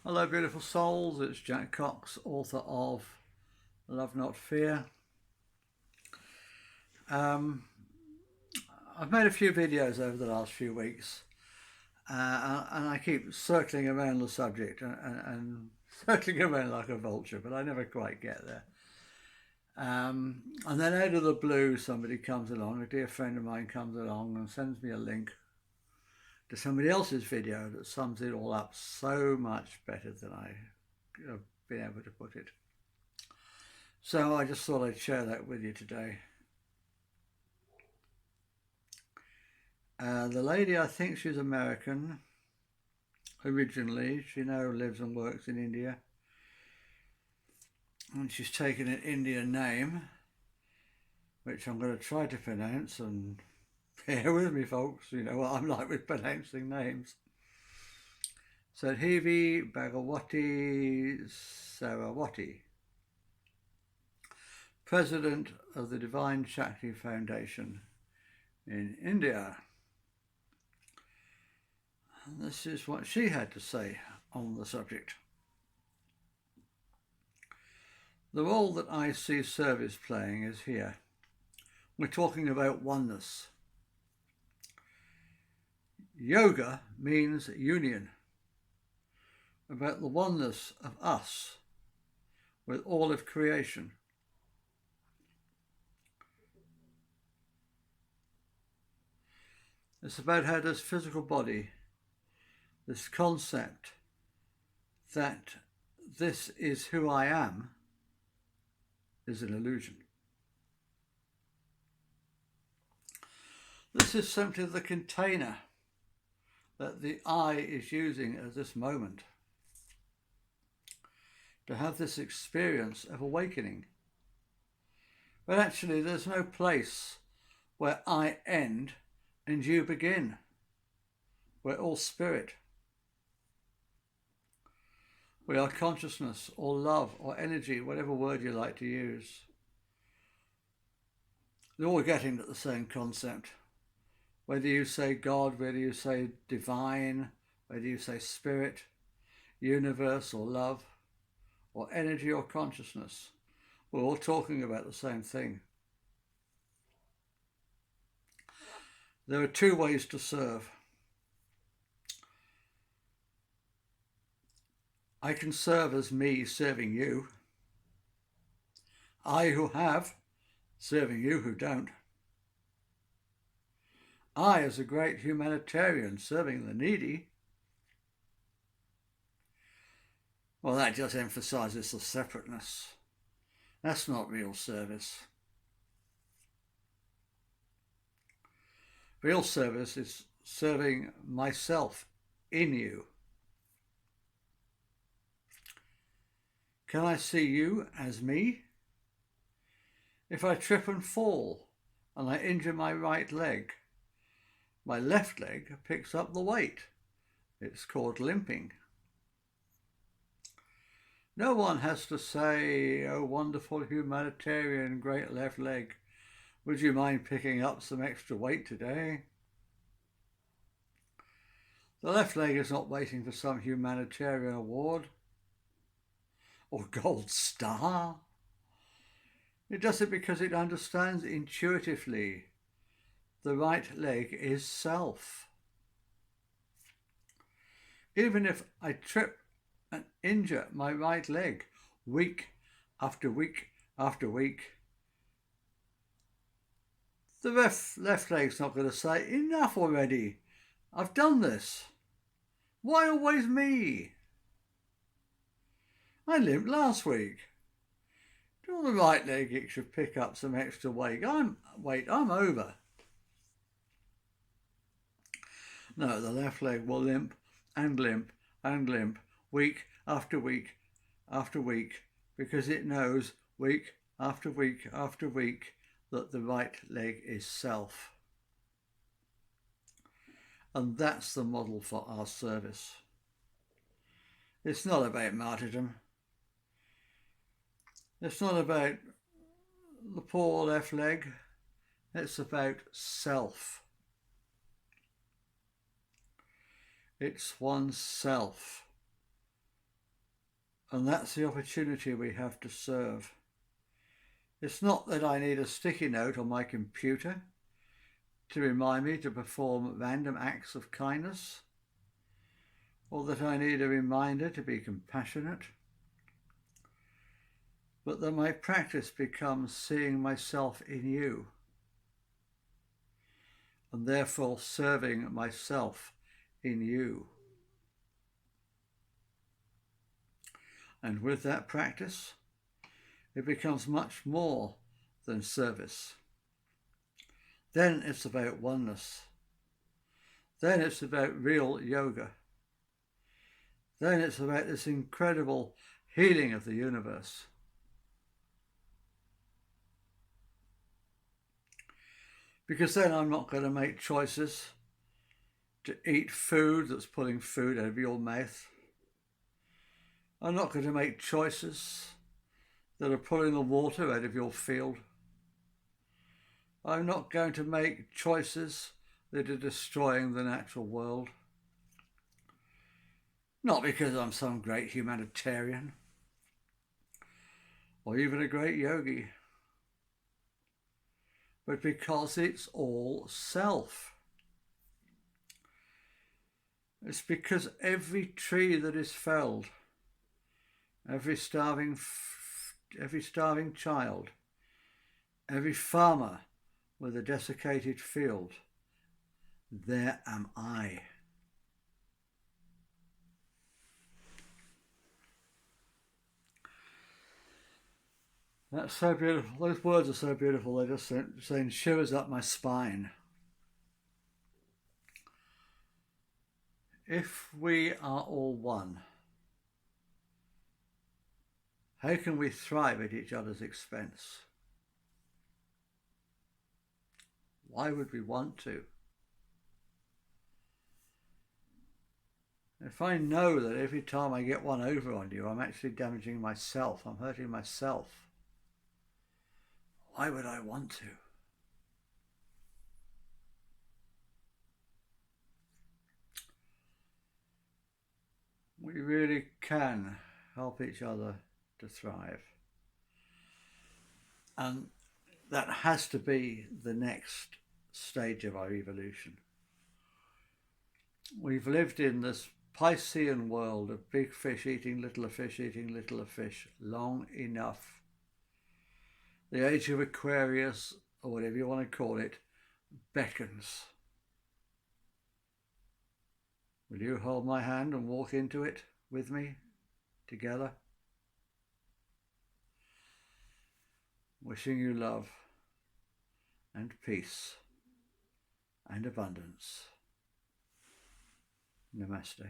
Hello, beautiful souls. It's Jack Cox, author of Love Not Fear. I've made a few videos over the last few weeks, and I keep circling around the subject and circling around like a vulture, but I never quite get there. And then out of the blue, somebody comes along, a dear friend of mine comes along and sends me a link to somebody else's video that sums it all up so much better than I have been able to put it. So I just thought I'd share that with you today. The lady, I think she's American originally. She now lives and works in India. And she's taken an Indian name, which I'm going to try to pronounce, and bear with me, folks. You know what I'm like with pronouncing names. Sadhvi Bhagawati Saraswati, President of the Divine Shakti Foundation in India. And this is what she had to say on the subject. The role that I see service playing is here. We're talking about oneness. Yoga means union, about the oneness of us with all of creation. It's about how this physical body, this concept that this is who I am, is an illusion. This is simply the container that the I is using at this moment to have this experience of awakening. But actually there's no place where I end and you begin. We're all spirit. We are consciousness or love or energy, whatever word you like to use. They're all getting at the same concept. Whether you say God, whether you say divine, whether you say spirit, universe or love, or energy or consciousness, we're all talking about the same thing. There are two ways to serve. I can serve as me serving you. I who have, serving you who don't. I as a great humanitarian serving the needy. Well, that just emphasizes the separateness. That's not real service. Real service is serving myself in you. Can I see you as me? If I trip and fall and I injure my right leg, my left leg picks up the weight. It's called limping. No one has to say, "Oh, wonderful humanitarian, great left leg, would you mind picking up some extra weight today?" The left leg is not waiting for some humanitarian award or gold star. It does it because it understands intuitively the right leg is self. Even if I trip and injure my right leg week after week after week, the left leg's not going to say, "Enough already, I've done this. Why always me? I limped last week. Tell the right leg it should pick up some extra weight. I'm over." No, the left leg will limp and limp and limp week after week after week because it knows week after week after week that the right leg is self. And that's the model for our service. It's not about martyrdom. It's not about the poor left leg. It's about self. It's oneself And that's the opportunity we have to serve. It's not that I need a sticky note on my computer to remind me to perform random acts of kindness, or that I need a reminder to be compassionate, but that my practice becomes seeing myself in you, and therefore serving myself in you. And with that practice, it becomes much more than service. Then it's about oneness. Then it's about real yoga. Then it's about this incredible healing of the universe. Because then I'm not going to make choices to eat food that's pulling food out of your mouth. I'm not going to make choices that are pulling the water out of your field. I'm not going to make choices that are destroying the natural world. Not because I'm some great humanitarian or even a great yogi, but because it's all self. It's because every tree that is felled, every starving child, every farmer with a desiccated field, there am I. That's so beautiful. Those words are so beautiful. They just send shivers up my spine. If we are all one, how can we thrive at each other's expense? Why would we want to? If I know that every time I get one over on you, I'm actually damaging myself, I'm hurting myself, why would I want to? We really can help each other to thrive. And that has to be the next stage of our evolution. We've lived in this Piscean world of big fish eating littler fish eating littler fish long enough. The age of Aquarius, or whatever you want to call it, beckons. Will you hold my hand and walk into it with me, together? Wishing you love and peace and abundance. Namaste.